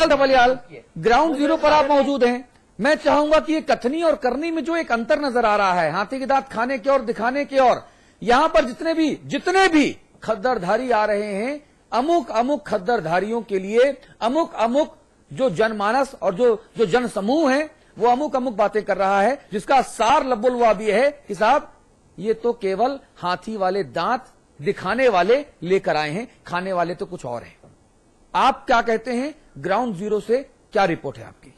धवलियाल, ground zero पर आप मौजूद हैं। मैं चाहूंगा कि ये कथनी और करनी में जो एक अंतर नजर आ रहा है, हाथी के दांत खाने की और दिखाने की और, यहां पर जितने भी खद्दरधारी आ रहे हैं, अमुक खद्दरधारियों के लिए अमुक जो जनमानस और जो जन समूह है वो अमुक बातें कर रहा है, जिसका सार लबुलवाब ये है कि साहब ये तो केवल हाथी वाले दांत दिखाने वाले लेकर आए हैं, खाने वाले तो कुछ और हैं। आप क्या कहते हैं, ग्राउंड जीरो से क्या रिपोर्ट है आपकी?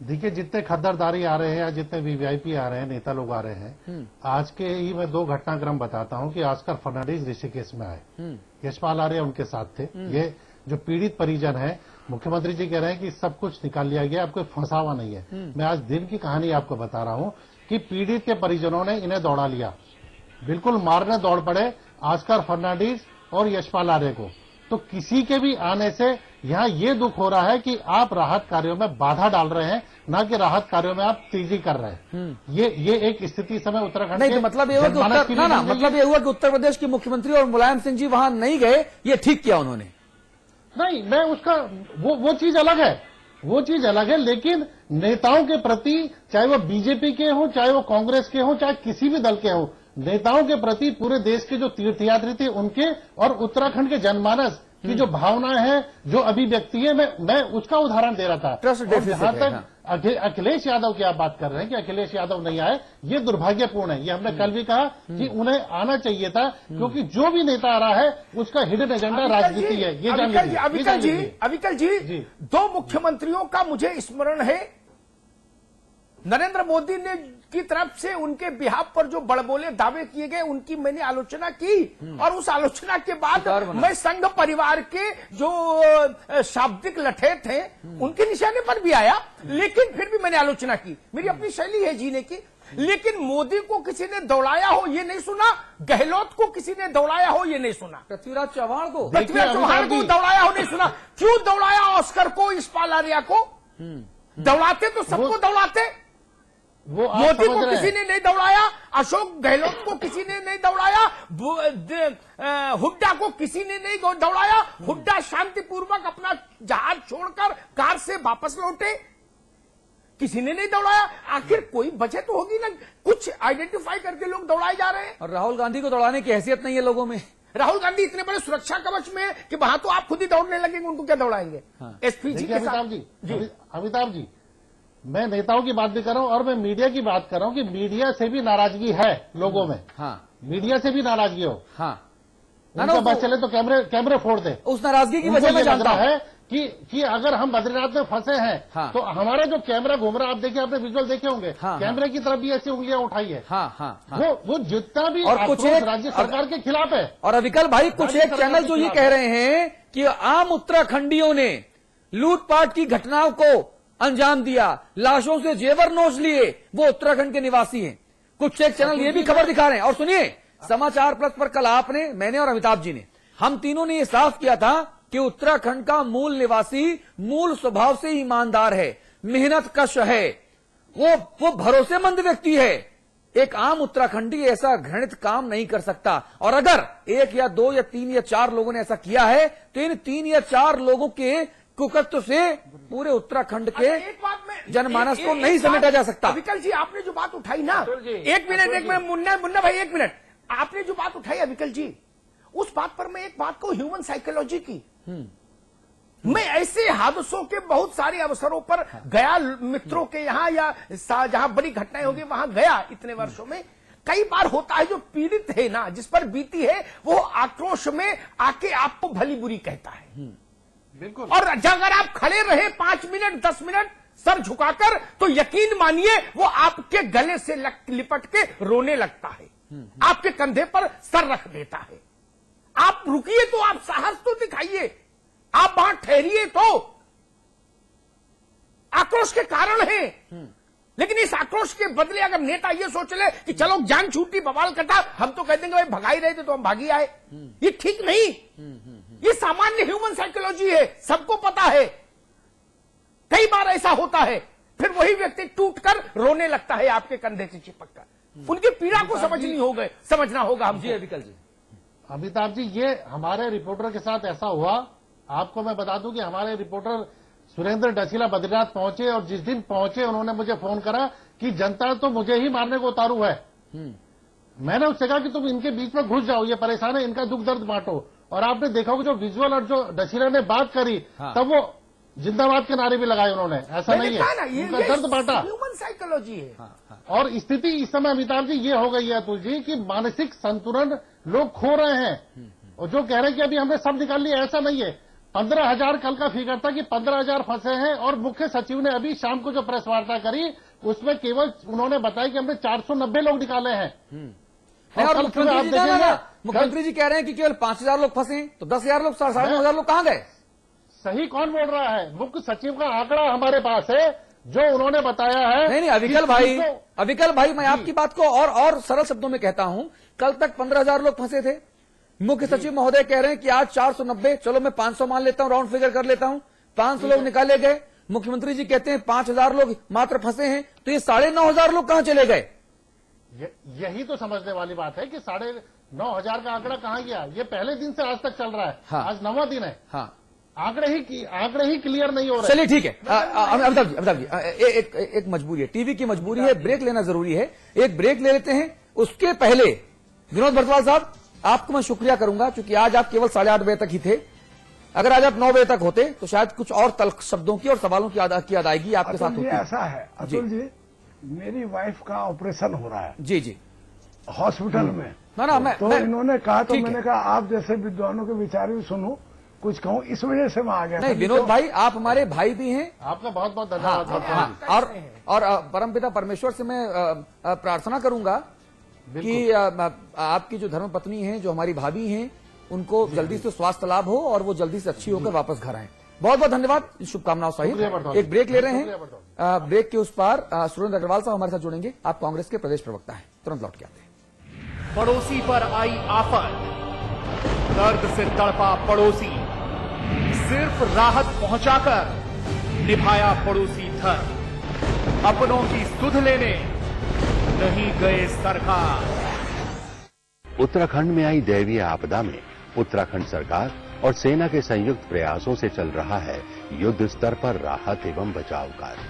देखिए, जितने खद्दरदारी आ रहे हैं या जितने वीवीआईपी आ रहे हैं, नेता लोग आ रहे हैं, आज के ही मैं 2 घटनाक्रम बताता हूं कि ऑस्कर फर्नांडिस ऋषिकेश में आए, यशपाल आर्य उनके साथ थे। ये जो पीड़ित परिजन है, मुख्यमंत्री जी कह रहे हैं कि सब कुछ निकाल लिया गया, अब कोई फंसावा नहीं है। मैं आज दिन की कहानी आपको बता रहा हूं कि पीड़ित के परिजनों ने इन्हें दौड़ा लिया, बिल्कुल मारने दौड़ पड़े ऑस्कर फर्नांडिस और यशपाल आर्य को। तो किसी के भी आने से यहाँ ये दुख हो रहा है कि आप राहत कार्यों में बाधा डाल रहे हैं, ना कि राहत कार्यों में आप तेजी कर रहे हैं। ये एक स्थिति समय उत्तराखंड नहीं, तो मतलब ये हुआ कि उत्तर प्रदेश के मुख्यमंत्री और मुलायम सिंह जी वहां नहीं गए, ये ठीक किया उन्होंने। नहीं, मैं उसका वो चीज अलग है, वो चीज अलग है। लेकिन नेताओं के प्रति, चाहे वो बीजेपी के हो, चाहे वो कांग्रेस के हो, चाहे किसी भी दल के हो, नेताओं के प्रति पूरे देश के जो तीर्थयात्री थे उनके और उत्तराखंड के जनमानस की जो भावनाएं हैं, जो अभिव्यक्ति है, मैं उसका उदाहरण दे रहा था। जहां तक अखिलेश यादव की आप बात कर रहे हैं कि अखिलेश यादव नहीं आए, ये दुर्भाग्यपूर्ण है। ये हमने कल भी कहा कि उन्हें आना चाहिए था, क्योंकि जो भी नेता आ रहा है उसका हिडन एजेंडा राजनीति है। ये जान लीजिए। अविकल जी, 2 मुख्यमंत्रियों का मुझे स्मरण है, नरेंद्र मोदी ने की तरफ से उनके बिहाफ पर जो बड़बोले दावे किए गए, उनकी मैंने आलोचना की, और उस आलोचना के बाद मैं संघ परिवार के जो शाब्दिक लठे थे उनके निशाने पर भी आया, लेकिन फिर भी मैंने आलोचना की। मेरी अपनी शैली है जीने की। लेकिन मोदी को किसी ने दौड़ाया हो ये नहीं सुना, गहलोत को किसी ने दौड़ाया हो ये नहीं सुना, पृथ्वीराज चौहान को दौड़ाया हो नहीं सुना। क्यों दौड़ाया ऑस्कर को, यशपाल आर्य को? दौड़ाते तो सबको दौड़ाते। मोदी को किसी ने नहीं दौड़ाया, अशोक गहलोत को किसी ने नहीं दौड़ाया, हुड्डा को किसी ने नहीं दौड़ाया। हुड्डा शांतिपूर्वक अपना जहाज छोड़कर कार से वापस लौटे, किसी ने नहीं दौड़ाया। आखिर कोई वजह तो होगी ना, कुछ आइडेंटिफाई करके लोग दौड़ाए जा रहे हैं। और राहुल गांधी को दौड़ाने की हैसियत नहीं है लोगों में। राहुल गांधी इतने बड़े सुरक्षा कवच में कि वहां तो आप खुद ही दौड़ने लगेंगे, उनको क्या दौड़ाएंगे? एसपी जी के साथ। अमिताभ जी, मैं नेताओं की बात भी कर रहा हूं और मैं मीडिया की बात कर रहा हूं कि मीडिया से भी नाराजगी है लोगों में। मीडिया से भी नाराजगी हो। उनका बस चले तो कैमरे फोड़ दे। उस नाराजगी की वजह मैं जानता है कि अगर हम बद्रीनाथ में फंसे हैं, तो हमारा जो कैमरा घूम रहा है, आप देखिए, आपने विजुअल देखे होंगे, कैमरे की तरफ भी ऐसी उंगलियां उठाई है। वो जितना भी और कुछ राज्य सरकार के खिलाफ है। और अविकल भाई, कुछ एक चैनल जो ये कह रहे हैं कि आम उत्तराखंडियों ने लूटपाट की घटनाओं को अंजाम दिया, लाशों से जेवर नोच लिए, वो उत्तराखंड के निवासी हैं। कुछ एक चैनल ये भी खबर दिखा रहे हैं। और सुनिए, समाचार प्लस पर कल आपने, मैंने और अमिताभ जी ने, हम तीनों ने ये साफ किया था कि उत्तराखंड का मूल निवासी मूल स्वभाव से ईमानदार है, मेहनत कश है, वो भरोसेमंद व्यक्ति है। एक आम उत्तराखंडी ऐसा घृणित काम नहीं कर सकता। और अगर 1 या 2 या 3 या 4 लोगों ने ऐसा किया है, तो इन 3 या 4 लोगों के कुकत्व से पूरे उत्तराखंड के जनमानस को नहीं समेटा जा सकता। अविकल जी, आपने जो बात उठाई ना, एक मिनट मुन्ना भाई, 1 मिनट, आपने जो बात उठाई अविकल जी, उस बात पर मैं एक बात को, ह्यूमन साइकोलॉजी की, मैं ऐसे हादसों के बहुत सारे अवसरों पर गया, मित्रों के यहाँ या जहां बड़ी घटनाएं होगी वहां गया। इतने वर्षों में कई बार होता है, जो पीड़ित है ना, जिस पर बीती है, वो आक्रोश में आके आपको भली बुरी कहता है। बिल्कुल। और अगर आप खड़े रहे 5 मिनट 10 मिनट सर झुकाकर, तो यकीन मानिए वो आपके गले से लिपट के रोने लगता है, आपके कंधे पर सर रख देता है। आप रुकिए तो, आप साहस तो दिखाइए, आप वहां ठहरिए तो। आक्रोश के कारण है, लेकिन इस आक्रोश के बदले अगर नेता ये सोच ले कि चलो जान छूटी, बवाल कटा, हम तो कह देंगे भाई भगा ही रहे थे तो हम भागी आए, ये ठीक नहीं। ये सामान्य ह्यूमन साइकोलॉजी है, सबको पता है। कई बार ऐसा होता है, फिर वही व्यक्ति टूटकर रोने लगता है आपके कंधे से चिपककर। उनकी पीड़ा को समझना होगा हमको। जी अविकल जी। अमिताभ जी, ये हमारे रिपोर्टर के साथ ऐसा हुआ आपको मैं बता दूं कि हमारे रिपोर्टर सुरेंद्र डसीला बद्रीनाथ पहुंचे और जिस दिन पहुंचे उन्होंने मुझे फोन करा कि जनता तो मुझे ही मारने को उतारू है। मैंने उससे कहा कि तुम इनके बीच में घुस जाओ, ये परेशान है, इनका दुख दर्द बांटो। और आपने देखा होगा जो विजुअल और जो डसीला ने बात करी, तब वो जिंदाबाद के नारे भी लगाए उन्होंने। ऐसा नहीं है, उनका दर्द बांटा। ह्यूमन साइकोलॉजी है। और स्थिति इस समय अमिताभ जी ये हो गई है अतुल जी कि मानसिक संतुलन लोग खो रहे हैं। और जो कह रहे हैं कि अभी हमने सब निकाल लिया, ऐसा नहीं है। 15,000 कल का फिगर था कि 15,000 फंसे हैं। और मुख्य सचिव ने अभी शाम को जो प्रेस वार्ता करी उसमें केवल उन्होंने बताया कि हमने 490 लोग निकाले हैं। और मुख्यमंत्री जी कह रहे हैं कि केवल 5,000 लोग फंसे हैं, तो 10,000 लोग, 9,500 लोग कहां गए? सही कौन बोल रहा है? मुख्य सचिव का आंकड़ा हमारे पास है जो उन्होंने बताया है। नहीं, अविकल भाई मैं आपकी बात को और सरल शब्दों में कहता हूं। कल तक 15,000 लोग फंसे थे। मुख्य सचिव महोदय कह रहे हैं कि आज 490, चलो मैं 500 मान लेता हूं, राउंड फिगर कर लेता हूं, 500 लोग निकाले गए। मुख्यमंत्री जी कहते हैं 5,000 लोग मात्र फंसे हैं, तो ये 9,500 लोग कहां चले गए? यही तो समझने वाली बात है कि 9,500 का आंकड़ा कहां गया। ये पहले दिन से आज तक चल रहा है। हाँ। आज 9वां दिन है। हाँ, आंकड़े ही क्लियर नहीं हो रहे। चलिए ठीक है। अमिताभ जी एक मजबूरी है, टीवी की मजबूरी है, ब्रेक लेना जरूरी है। एक ब्रेक ले लेते हैं। उसके पहले विनोद बरतवाल साहब, आपको मैं शुक्रिया करूंगा क्योंकि आज आप केवल 8:30 बजे तक ही थे। अगर आज आप 9 बजे तक होते तो शायद कुछ और तल्ख शब्दों की और सवालों की अदायगी आपके साथ होती। ऐसा है अतुल जी, मेरी वाइफ का ऑपरेशन हो रहा है जी हॉस्पिटल में। इन्होंने कहा तो मैंने कहा आप जैसे विद्वानों के विचार भी सुनूं, कुछ कहूं, इस वजह से मैं आ गया। नहीं विनोद भाई, आप हमारे भाई भी हैं। आपका बहुत बहुत धन्यवाद। और परमपिता परमेश्वर से मैं प्रार्थना करूंगा कि आपकी जो धर्मपत्नी हैं, जो हमारी भाभी हैं, उनको जल्दी से स्वास्थ्य लाभ हो और वो जल्दी से अच्छी होकर वापस घर आए। बहुत बहुत धन्यवाद, शुभकामनाओं सहित। एक ब्रेक ले रहे हैं। ब्रेक के उस पार सुरेंद्र अग्रवाल साहब हमारे साथ जुड़ेंगे। आप कांग्रेस के प्रदेश प्रवक्ता हैं। तुरंत लौट के आते हैं। पड़ोसी पर आई आफत, दर्द से तड़पा पड़ोसी, सिर्फ राहत पहुंचाकर निभाया पड़ोसी धर्म। अपनों की सुध लेने नहीं गए सरकार। उत्तराखंड में आई दैवीय आपदा में उत्तराखंड सरकार और सेना के संयुक्त प्रयासों से चल रहा है युद्ध स्तर पर राहत एवं बचाव कार्य।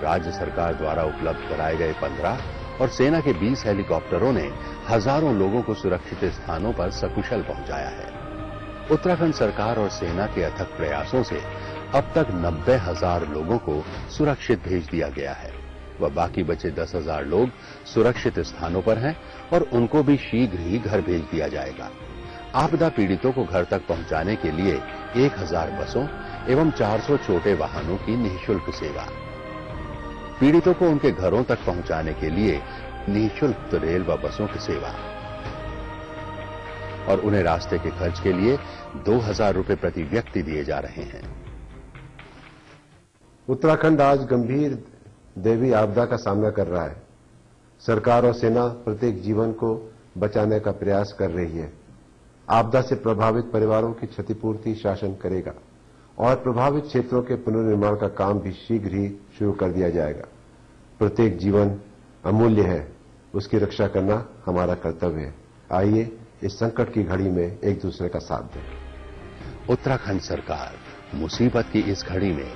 राज्य सरकार द्वारा उपलब्ध कराए गए 15 और सेना के 20 हेलीकॉप्टरों ने हजारों लोगों को सुरक्षित स्थानों पर सकुशल पहुंचाया है। उत्तराखंड सरकार और सेना के अथक प्रयासों से अब तक 90,000 लोगों को सुरक्षित भेज दिया गया है। वह बाकी बचे 10,000 लोग सुरक्षित स्थानों पर हैं और उनको भी शीघ्र ही घर भेज दिया जाएगा। आपदा पीड़ितों को घर तक पहुंचाने के लिए 1,000 बसों एवं 400 छोटे वाहनों की निःशुल्क सेवा। पीड़ितों को उनके घरों तक पहुंचाने के लिए निःशुल्क रेल व बसों की सेवा और उन्हें रास्ते के खर्च के लिए 2,000 रुपए प्रति व्यक्ति दिए जा रहे हैं। उत्तराखंड आज गंभीर दैवीय आपदा का सामना कर रहा है। सरकार और सेना प्रत्येक जीवन को बचाने का प्रयास कर रही है। आपदा से प्रभावित परिवारों की क्षतिपूर्ति शासन करेगा और प्रभावित क्षेत्रों के पुनर्निर्माण का काम भी शीघ्र ही शुरू कर दिया जाएगा। प्रत्येक जीवन अमूल्य है, उसकी रक्षा करना हमारा कर्तव्य है। आइए इस संकट की घड़ी में एक दूसरे का साथ दें। उत्तराखंड सरकार मुसीबत की इस घड़ी में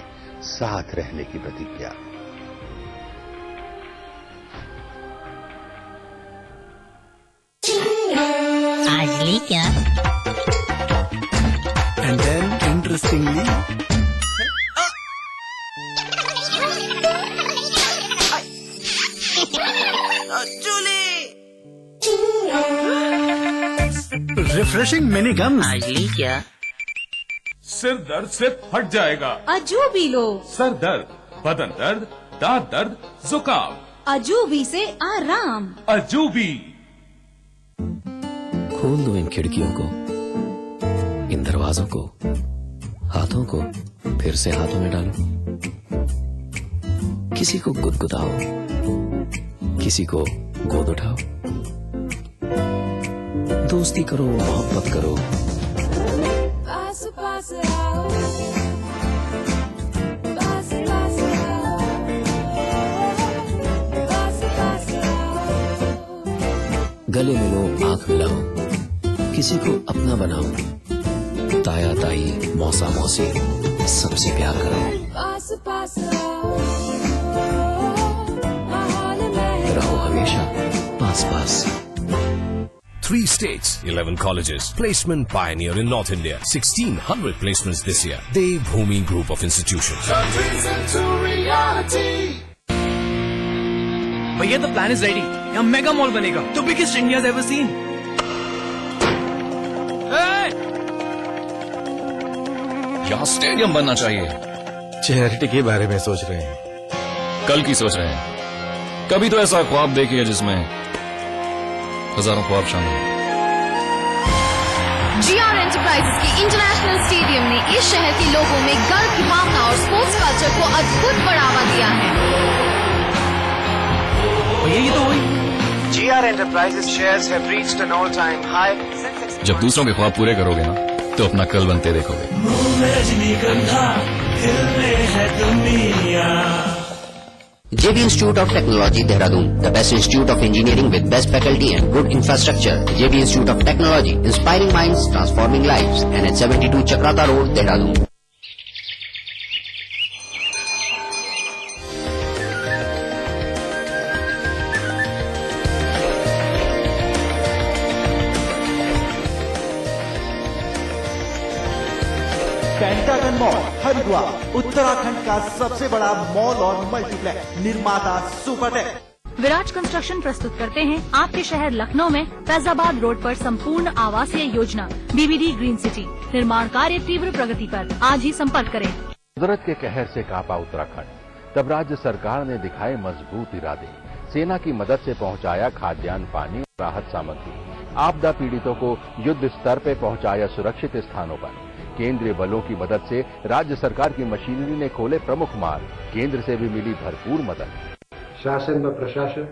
साथ रहने की प्रतिज्ञा। आज ली क्या? And then interestingly, refreshing mini gum. आज ली क्या? सिर दर्द से फट जाएगा। अजूबी लो। सर दर्द, बदन दर्द, दांत दर्द, जुकाम, अजूबी से आराम। अजूबी। खोल दो इन खिड़कियों को, इन दरवाजों को, हाथों को फिर से हाथों में डालो। किसी को गुदगुदाओ, किसी को गोद उठाओ। दोस्ती करो, मोहब्बत करो। पास पास आओ, पास पास आओ, पास पास आओ। गले मिलो, आंख मिलाओ, किसी को अपना बनाओ। ताया ताई मौसा मौसी सबसे प्यार करो। पास पास आओ, हाल में रहो हमेशा पास पास। 3 states, 11 colleges. Placement pioneer in North India. 1,600 placements this year. Devbhoomi Group of Institutions. भैया द प्लान इज रेडी। यहाँ मेगा मॉल बनेगा, the biggest India ever seen. यहाँ स्टेडियम बनना चाहिए। चैरिटी के बारे में सोच रहे हैं? कल की सोच रहे हैं। कभी तो ऐसा ख्वाब देखिए जिसमें हजारों ख्वाब शामिल हैं। GR एंटरप्राइजेस की इंटरनेशनल स्टेडियम ने इस शहर के लोगों में गर्व की भावना और स्पोर्ट्स कल्चर को अद्भुत बढ़ावा दिया है। भैया ये तो हुई। GR Enterprises shares have reached an all-time high. जब दूसरों के ख्वाब पूरे करोगे ना तो अपना कल बनते देखोगे। JB Institute of Technology, Dehradun, the best institute of engineering with best faculty and good infrastructure. JB Institute of Technology, inspiring minds, transforming lives. NH 72 Chakrata Road, Dehradun. Pentagon mall Haridwar, Uttarakhand का सबसे बड़ा मॉल और multiplex. निर्माता Supertech. विराज construction प्रस्तुत करते हैं आपके शहर लखनऊ में फैजाबाद रोड पर संपूर्ण आवासीय योजना BBD ग्रीन सिटी। निर्माण कार्य तीव्र प्रगति पर। आज ही संपर्क करें। कुदरत के कहर से कांपा उत्तराखंड, तब राज्य सरकार ने दिखाए मजबूत इरादे। सेना की मदद से पहुंचाया खाद्यान्न, पानी और राहत सामग्री। आपदा पीड़ितों को युद्ध स्तर पर पहुंचाया सुरक्षित स्थानों पर। केंद्रीय बलों की मदद से राज्य सरकार की मशीनरी ने खोले प्रमुख मार्ग। केंद्र से भी मिली भरपूर मदद। शासन व प्रशासन,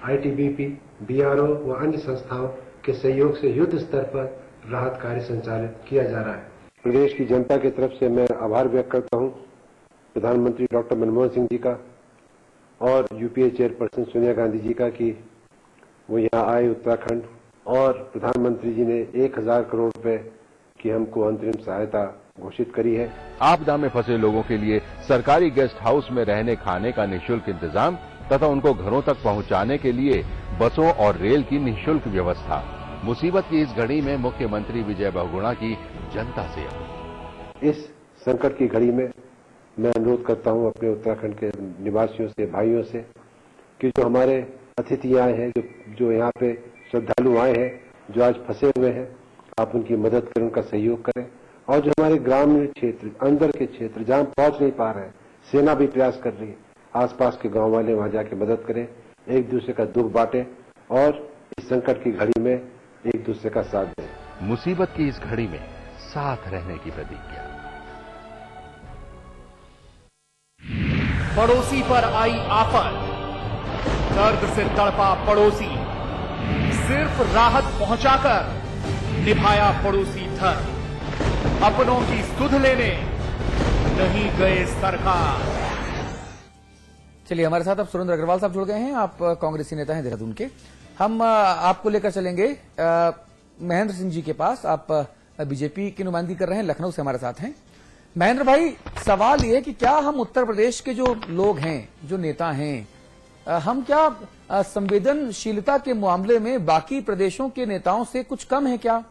ITBP, BRO व अन्य संस्थाओं के सहयोग से युद्ध स्तर पर राहत कार्य संचालित किया जा रहा है। प्रदेश की जनता की तरफ से मैं आभार व्यक्त करता हूं प्रधानमंत्री डॉक्टर मनमोहन सिंह जी का और UPA चेयरपर्सन सोनिया गांधी जी का कि वो यहाँ आए उत्तराखंड, और प्रधानमंत्री जी ने 1,000 करोड़ रुपए की हमको अंतरिम सहायता घोषित करी है। आपदा में फंसे लोगों के लिए सरकारी गेस्ट हाउस में रहने खाने का निःशुल्क इंतजाम तथा उनको घरों तक पहुंचाने के लिए बसों और रेल की निःशुल्क व्यवस्था। मुसीबत की इस घड़ी में मुख्यमंत्री विजय बहुगुणा की जनता से इस संकट की घड़ी में मैं अनुरोध करता हूं अपने उत्तराखंड के निवासियों से, भाइयों से, कि जो हमारे अतिथि आए हैं, जो यहाँ पे श्रद्धालु आए हैं, जो आज फंसे हुए हैं, आप उनकी मदद करें, उनका सहयोग करें। और जो हमारे ग्रामीण क्षेत्र, अंदर के क्षेत्र जहां पहुंच नहीं पा रहे हैं, सेना भी प्रयास कर रही है, आसपास के गांव वाले वहां जाके मदद करें, एक दूसरे का दुख बांटें और इस संकट की घड़ी में एक दूसरे का साथ दें। मुसीबत की इस घड़ी में साथ रहने की प्रतिज्ञा। पड़ोसी पर आई आफत, दर्द से तड़पा पड़ोसी, सिर्फ राहत पहुंचाकर निभाया पड़ोसी धर्म। अपनों की सुध लेने नहीं गए सरकार। चलिए, हमारे साथ अब सुरेंद्र अग्रवाल साहब जुड़ गए हैं। आप कांग्रेसी नेता हैं देहरादून के। हम आपको लेकर चलेंगे महेंद्र सिंह जी के पास। आप बीजेपी की नुमाइंदगी कर रहे हैं, लखनऊ से हमारे साथ हैं। महेंद्र भाई, सवाल ये है कि क्या हम उत्तर प्रदेश के जो लोग हैं, जो नेता हैं, हम क्या संवेदनशीलता के मामले में बाकी प्रदेशों के नेताओं से कुछ कम है क्या?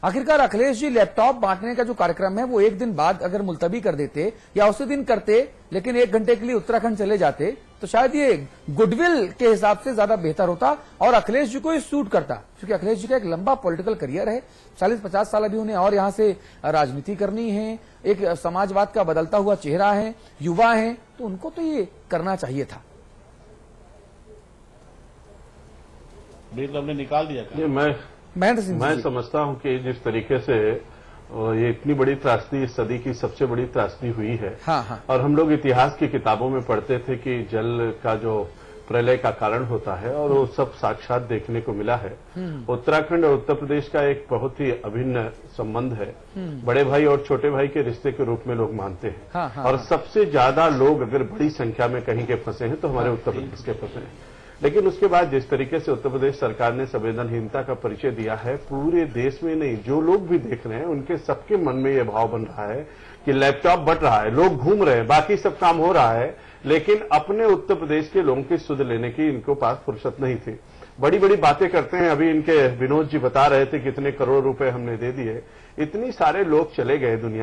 आखिरकार अखिलेश जी लैपटॉप बांटने का जो कार्यक्रम है वो एक दिन बाद अगर मुलतवी कर देते या उसी दिन करते, लेकिन 1 घंटे के लिए उत्तराखंड चले जाते, तो शायद ये गुडविल के हिसाब से ज्यादा बेहतर होता और अखिलेश जी को ये सूट करता, क्योंकि अखिलेश जी का एक लंबा पॉलिटिकल करियर है। 40-50 साल अभी उन्हें और यहां से राजनीति करनी है। एक समाजवाद का बदलता हुआ चेहरा है, युवा है, तो उनको तो ये करना चाहिए था। बिल हमने निकाल दिया। मैं समझता हूं कि जिस तरीके से ये इतनी बड़ी त्रासदी इस सदी की सबसे बड़ी त्रासदी हुई है। हाँ। और हम लोग इतिहास की किताबों में पढ़ते थे कि जल का जो प्रलय का कारण होता है और वो सब साक्षात देखने को मिला है। उत्तराखंड और उत्तर प्रदेश का एक बहुत ही अभिन्न संबंध है। बड़े भाई और छोटे भाई के रिश्ते के रूप में लोग मानते हैं। हाँ। और सबसे ज्यादा लोग अगर बड़ी संख्या में कहीं के फंसे हैं तो हमारे उत्तर प्रदेश के फंसे हैं। लेकिन उसके बाद जिस तरीके से उत्तर प्रदेश सरकार ने संवेदनहीनता का परिचय दिया है, पूरे देश में नहीं, जो लोग भी देख रहे हैं उनके सबके मन में यह भाव बन रहा है कि लैपटॉप बट रहा है, लोग घूम रहे हैं, बाकी सब काम हो रहा है, लेकिन अपने उत्तर प्रदेश के लोगों की सुध लेने की इनको पास फुर्सत नहीं थी। बड़ी बड़ी बातें करते हैं। अभी इनके विनोद जी बता रहे थे कितने करोड़ रुपए हमने दे दिए। इतनी सारे लोग चले गए दुनिया